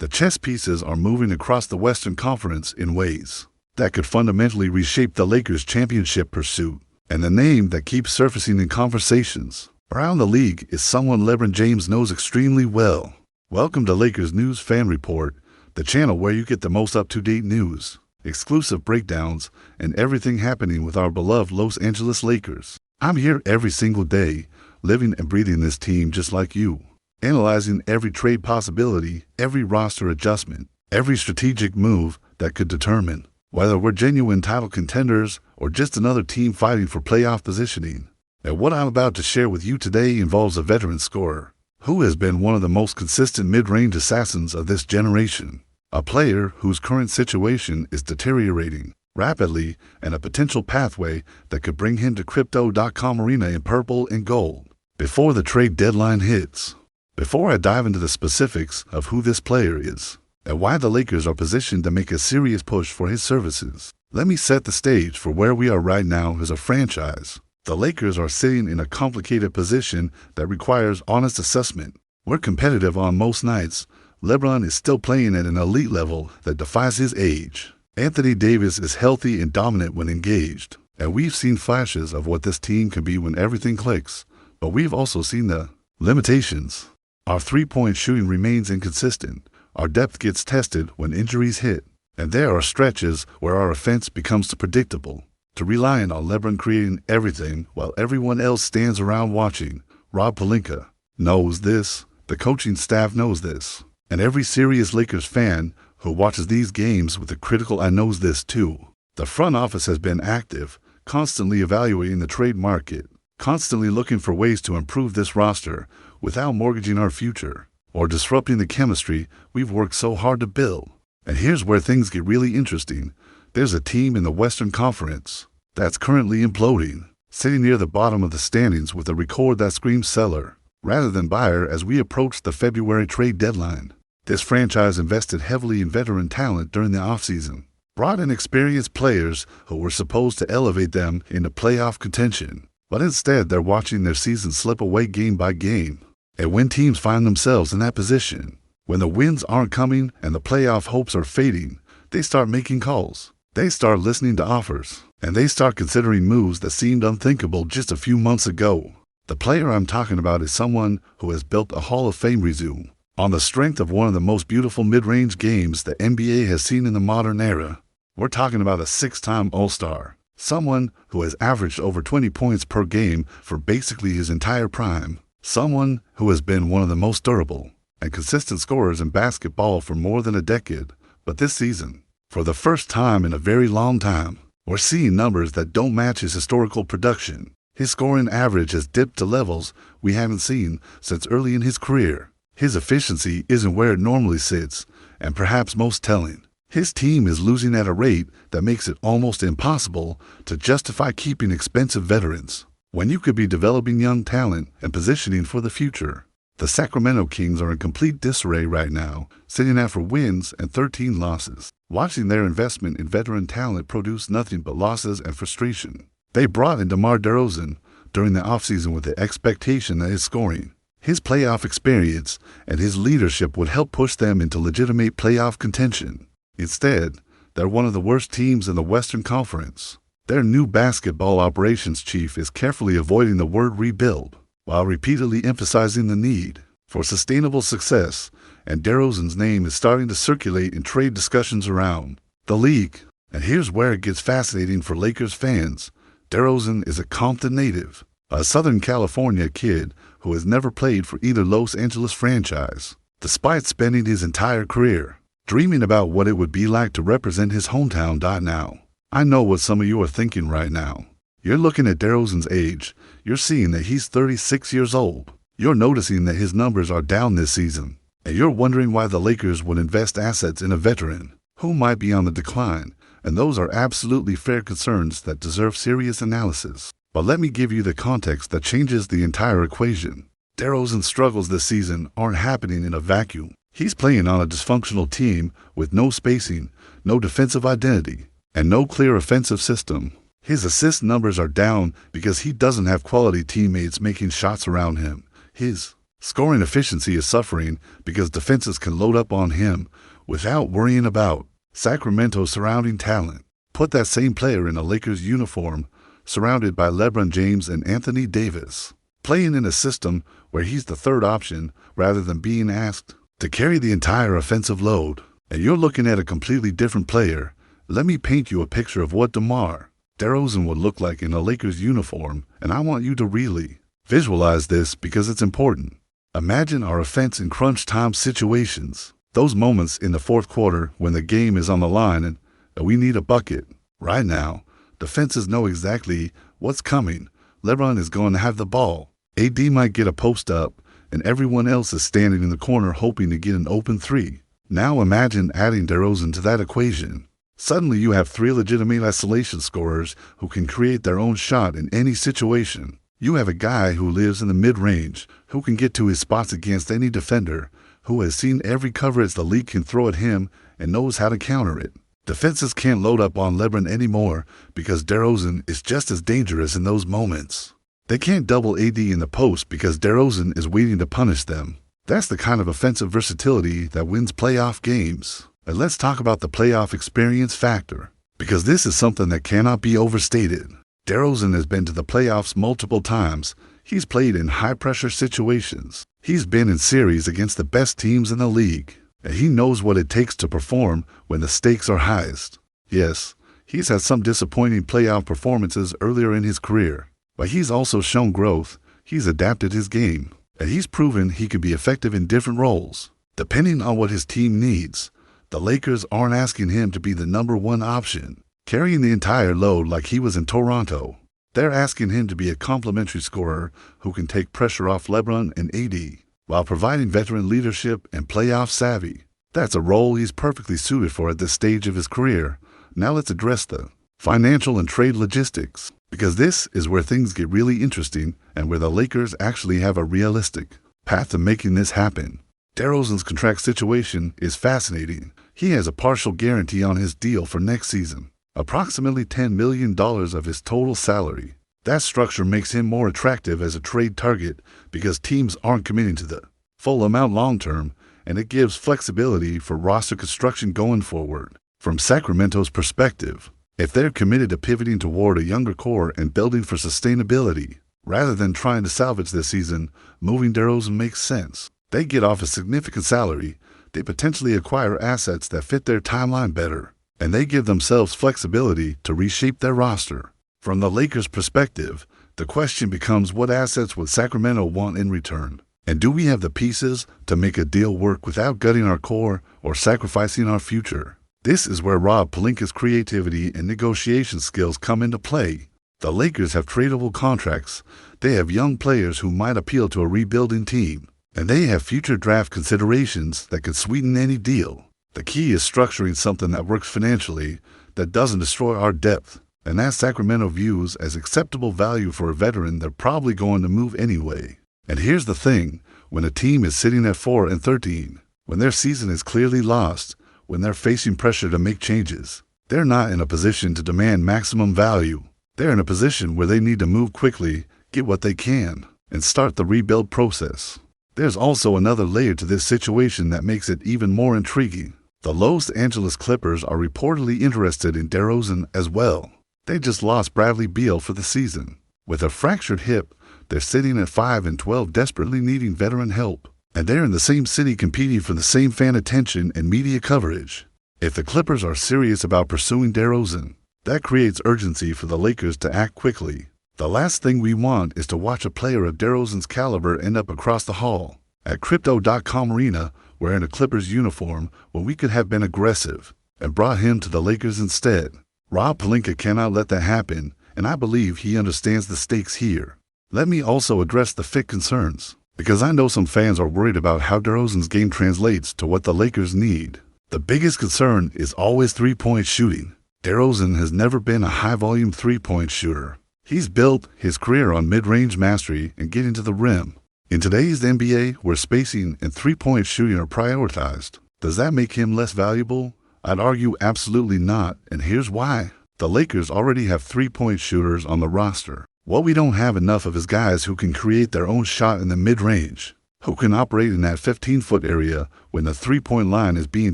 The chess pieces are moving across the Western Conference in ways that could fundamentally reshape the Lakers' championship pursuit. And the name that keeps surfacing in conversations around the league is someone LeBron James knows extremely well. Welcome to Lakers News Fan Report, the channel where you get the most up-to-date news, exclusive breakdowns, and everything happening with our beloved Los Angeles Lakers. I'm here every single day, living and breathing this team just like you, analyzing every trade possibility, every roster adjustment, every strategic move that could determine whether we're genuine title contenders or just another team fighting for playoff positioning. And what I'm about to share with you today involves a veteran scorer who has been one of the most consistent mid-range assassins of this generation, a player whose current situation is deteriorating rapidly and a potential pathway that could bring him to Crypto.com arena in purple and gold before the trade deadline hits. Before I dive into the specifics of who this player is and why the Lakers are positioned to make a serious push for his services, let me set the stage for where we are right now as a franchise. The Lakers are sitting in a complicated position that requires honest assessment. We're competitive on most nights. LeBron is still playing at an elite level that defies his age. Anthony Davis is healthy and dominant when engaged, and we've seen flashes of what this team can be when everything clicks. But we've also seen the limitations. Our three-point shooting remains inconsistent. Our depth gets tested when injuries hit, and there are stretches where our offense becomes predictable. To relying on LeBron creating everything while everyone else stands around watching. Rob Pelinka knows this, the coaching staff knows this, and every serious Lakers fan who watches these games with a critical eye knows this too. The front office has been active, constantly evaluating the trade market, constantly looking for ways to improve this roster without mortgaging our future or disrupting the chemistry we've worked so hard to build. And here's where things get really interesting. There's a team in the Western Conference that's currently imploding, sitting near the bottom of the standings with a record that screams seller rather than buyer as we approach the February trade deadline. This franchise invested heavily in veteran talent during the offseason, brought in experienced players who were supposed to elevate them into playoff contention, but instead they're watching their season slip away game by game. And when teams find themselves in that position, when the wins aren't coming and the playoff hopes are fading, they start making calls. They start listening to offers, and they start considering moves that seemed unthinkable just a few months ago. The player I'm talking about is someone who has built a Hall of Fame resume on the strength of one of the most beautiful mid-range games the NBA has seen in the modern era. We're talking about a six-time All-Star, someone who has averaged over 20 points per game for basically his entire prime, someone who has been one of the most durable and consistent scorers in basketball for more than a decade. But this season, for the first time in a very long time, we're seeing numbers that don't match his historical production. His scoring average has dipped to levels we haven't seen since early in his career. His efficiency isn't where it normally sits, and perhaps most telling, his team is losing at a rate that makes it almost impossible to justify keeping expensive veterans when you could be developing young talent and positioning for the future. The Sacramento Kings are in complete disarray right now, sitting at 4 wins and 13 losses. Watching their investment in veteran talent produce nothing but losses and frustration. They brought in Demar Derozan during the offseason with the expectation that his scoring, his playoff experience, and his leadership would help push them into legitimate playoff contention. Instead, they're one of the worst teams in the Western Conference. Their new basketball operations chief is carefully avoiding the word rebuild, while repeatedly emphasizing the need for sustainable success, and Derozan's name is starting to circulate in trade discussions around the league. And here's where it gets fascinating for Lakers fans. Derozan is a Compton native, a Southern California kid who has never played for either Los Angeles franchise, despite spending his entire career dreaming about what it would be like to represent his hometown. Now, I know what some of you are thinking right now. You're looking at Derozan's age. You're seeing that he's 36 years old. You're noticing that his numbers are down this season. And you're wondering why the Lakers would invest assets in a veteran who might be on the decline. And those are absolutely fair concerns that deserve serious analysis. But let me give you the context that changes the entire equation. Derozan's struggles this season aren't happening in a vacuum. He's playing on a dysfunctional team with no spacing, no defensive identity, and no clear offensive system. His assist numbers are down because he doesn't have quality teammates making shots around him. His Scoring efficiency is suffering because defenses can load up on him without worrying about Sacramento's surrounding talent. Put that same player in a Lakers uniform, surrounded by LeBron James and Anthony Davis, playing in a system where he's the third option rather than being asked to carry the entire offensive load. And you're looking at a completely different player. Let me paint you a picture of what Demar Derozan would look like in a Lakers uniform, and I want you to really visualize this because it's important. Imagine our offense in crunch time situations. Those moments in the fourth quarter when the game is on the line and we need a bucket. Right now, defenses know exactly what's coming. LeBron is going to have the ball. AD might get a post up, and everyone else is standing in the corner hoping to get an open three. Now imagine adding Derozan to that equation. Suddenly you have three legitimate isolation scorers who can create their own shot in any situation. You have a guy who lives in the mid-range, who can get to his spots against any defender, who has seen every coverage the league can throw at him and knows how to counter it. Defenses can't load up on LeBron anymore because Derozan is just as dangerous in those moments. They can't double AD in the post because Derozan is waiting to punish them. That's the kind of offensive versatility that wins playoff games. And let's talk about the playoff experience factor, because this is something that cannot be overstated. Derozan has been to the playoffs multiple times. He's played in high-pressure situations. He's been in series against the best teams in the league, and he knows what it takes to perform when the stakes are highest. Yes, he's had some disappointing playoff performances earlier in his career, but he's also shown growth. He's adapted his game, and he's proven he can be effective in different roles, depending on what his team needs. The Lakers aren't asking him to be the number one option, carrying the entire load like he was in Toronto. They're asking him to be a complementary scorer who can take pressure off LeBron and AD, while providing veteran leadership and playoff savvy. That's a role he's perfectly suited for at this stage of his career. Now let's address the financial and trade logistics, because this is where things get really interesting and where the Lakers actually have a realistic path to making this happen. Derozan's contract situation is fascinating. He has a partial guarantee on his deal for next season, approximately $10 million of his total salary. That structure makes him more attractive as a trade target because teams aren't committing to the full amount long-term, and it gives flexibility for roster construction going forward. From Sacramento's perspective, if they're committed to pivoting toward a younger core and building for sustainability, rather than trying to salvage this season, moving Derozan makes sense. They get off a significant salary, they potentially acquire assets that fit their timeline better, and they give themselves flexibility to reshape their roster. From the Lakers' perspective, the question becomes what assets would Sacramento want in return? And do we have the pieces to make a deal work without gutting our core or sacrificing our future? This is where Rob Pelinka's creativity and negotiation skills come into play. The Lakers have tradable contracts, they have young players who might appeal to a rebuilding team, and they have future draft considerations that could sweeten any deal. The key is structuring something that works financially, that doesn't destroy our depth, and that Sacramento views as acceptable value for a veteran they're probably going to move anyway. And here's the thing, when a team is sitting at 4-13, when their season is clearly lost, when they're facing pressure to make changes, they're not in a position to demand maximum value. They're in a position where they need to move quickly, get what they can, and start the rebuild process. There's also another layer to this situation that makes it even more intriguing. The Los Angeles Clippers are reportedly interested in Derozan as well. They just lost Bradley Beal for the season. With a fractured hip, they're sitting at 5-12 desperately needing veteran help. And they're in the same city competing for the same fan attention and media coverage. If the Clippers are serious about pursuing Derozan, that creates urgency for the Lakers to act quickly. The last thing we want is to watch a player of Derozan's caliber end up across the hall at Crypto.com Arena wearing a Clippers uniform when we could have been aggressive and brought him to the Lakers instead. Rob Pelinka cannot let that happen, and I believe he understands the stakes here. Let me also address the fit concerns, because I know some fans are worried about how Derozan's game translates to what the Lakers need. The biggest concern is always three-point shooting. Derozan has never been a high-volume three-point shooter. He's built his career on mid-range mastery and getting to the rim. In today's NBA, where spacing and three-point shooting are prioritized, does that make him less valuable? I'd argue absolutely not, and here's why. The Lakers already have three-point shooters on the roster. What we don't have enough of is guys who can create their own shot in the mid-range, Who can operate in that 15-foot area when the three-point line is being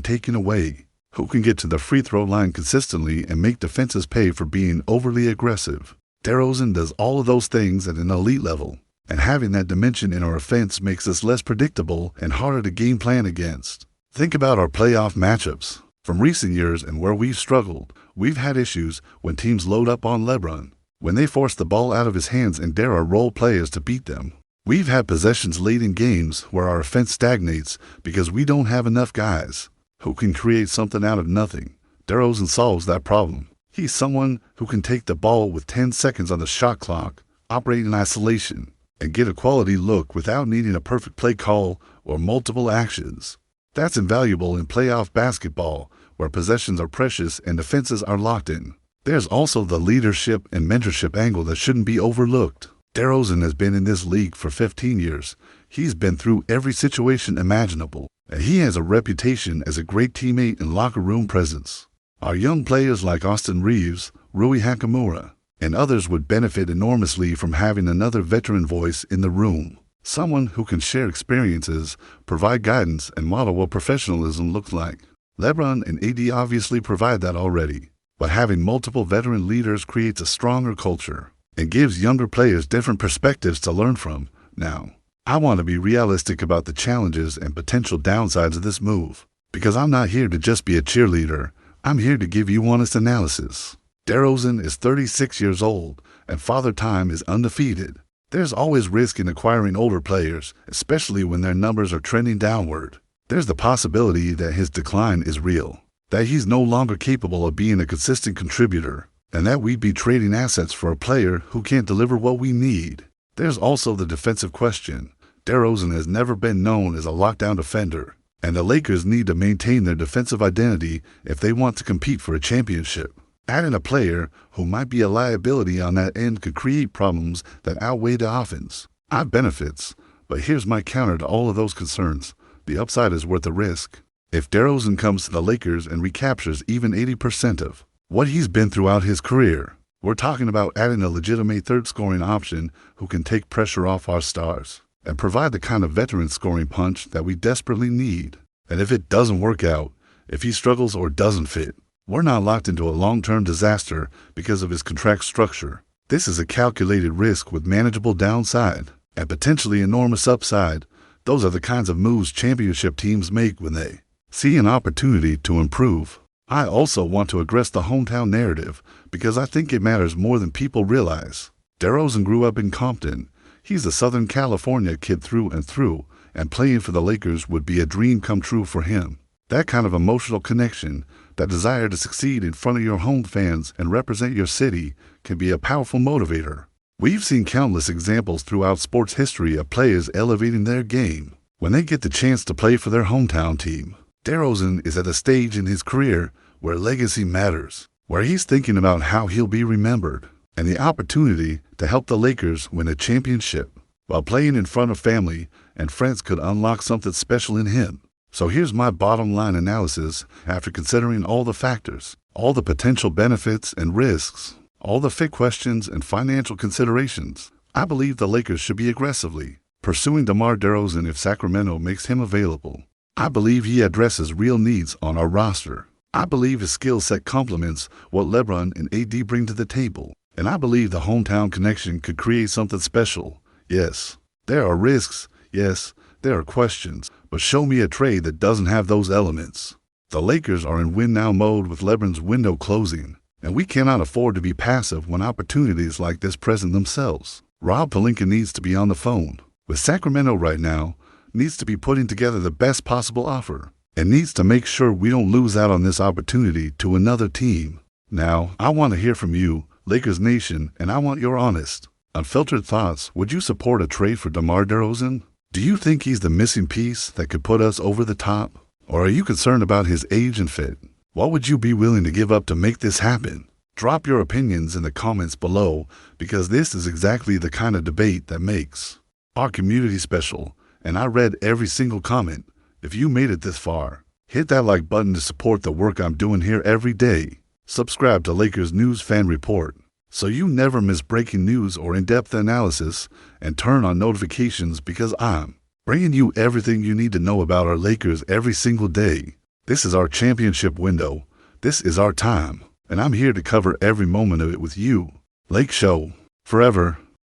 taken away? Who can get to the free throw line consistently and make defenses pay for being overly aggressive? Derozan does all of those things at an elite level, and having that dimension in our offense makes us less predictable and harder to game plan against. Think about our playoff matchups. From recent years and where we've struggled, we've had issues when teams load up on LeBron, when they force the ball out of his hands and dare our role players to beat them. We've had possessions late in games where our offense stagnates because we don't have enough guys who can create something out of nothing. Derozan solves that problem. He's someone who can take the ball with 10 seconds on the shot clock, operate in isolation, and get a quality look without needing a perfect play call or multiple actions. That's invaluable in playoff basketball, where possessions are precious and defenses are locked in. There's also the leadership and mentorship angle that shouldn't be overlooked. Derozan has been in this league for 15 years. He's been through every situation imaginable, and he has a reputation as a great teammate and locker room presence. Our young players like Austin Reeves, Rui Hachimura, and others would benefit enormously from having another veteran voice in the room. Someone who can share experiences, provide guidance, and model what professionalism looks like. LeBron and AD obviously provide that already, but having multiple veteran leaders creates a stronger culture and gives younger players different perspectives to learn from. Now, I want to be realistic about the challenges and potential downsides of this move, because I'm not here to just be a cheerleader. I'm here to give you honest analysis. Derozan is 36 years old, and Father Time is undefeated. There's always risk in acquiring older players, especially when their numbers are trending downward. There's the possibility that his decline is real, that he's no longer capable of being a consistent contributor, and that we'd be trading assets for a player who can't deliver what we need. There's also the defensive question. Derozan has never been known as a lockdown defender, and the Lakers need to maintain their defensive identity if they want to compete for a championship. Adding a player who might be a liability on that end could create problems that outweigh the offense. I have benefits, but here's my counter to all of those concerns. The upside is worth the risk. If Derozan comes to the Lakers and recaptures even 80% of what he's been throughout his career, we're talking about adding a legitimate third scoring option who can take pressure off our stars and provide the kind of veteran scoring punch that we desperately need. And if it doesn't work out, if he struggles or doesn't fit, we're not locked into a long-term disaster because of his contract structure. This is a calculated risk with manageable downside and potentially enormous upside. Those are the kinds of moves championship teams make when they see an opportunity to improve. I also want to address the hometown narrative because I think it matters more than people realize. Derozan grew up in Compton. He's a Southern California kid through and through, and playing for the Lakers would be a dream come true for him. That kind of emotional connection, that desire to succeed in front of your home fans and represent your city, can be a powerful motivator. We've seen countless examples throughout sports history of players elevating their game when they get the chance to play for their hometown team. Derozan is at a stage in his career where legacy matters, where he's thinking about how he'll be remembered, and the opportunity to help the Lakers win a championship while playing in front of family and friends could unlock something special in him. So here's my bottom line analysis after considering all the factors, all the potential benefits and risks, all the fit questions and financial considerations. I believe the Lakers should be aggressively pursuing Demar Derozan if Sacramento makes him available. I believe he addresses real needs on our roster. I believe his skill set complements what LeBron and AD bring to the table. And I believe the hometown connection could create something special. Yes, there are risks. Yes, there are questions. But show me a trade that doesn't have those elements. The Lakers are in win-now mode with LeBron's window closing, and we cannot afford to be passive when opportunities like this present themselves. Rob Pelinka needs to be on the phone with Sacramento right now, needs to be putting together the best possible offer, and needs to make sure we don't lose out on this opportunity to another team. Now, I want to hear from you, Lakers Nation, and I want your honest, unfiltered thoughts. Would you support a trade for Demar Derozan? Do you think he's the missing piece that could put us over the top? Or are you concerned about his age and fit? What would you be willing to give up to make this happen? Drop your opinions in the comments below, because this is exactly the kind of debate that makes our community special, and I read every single comment. If you made it this far, hit that like button to support the work I'm doing here every day. Subscribe to Lakers News Fan Report so you never miss breaking news or in-depth analysis, and turn on notifications because I'm bringing you everything you need to know about our Lakers every single day. This is our championship window. This is our time, and I'm here to cover every moment of it with you. Lake Show, forever.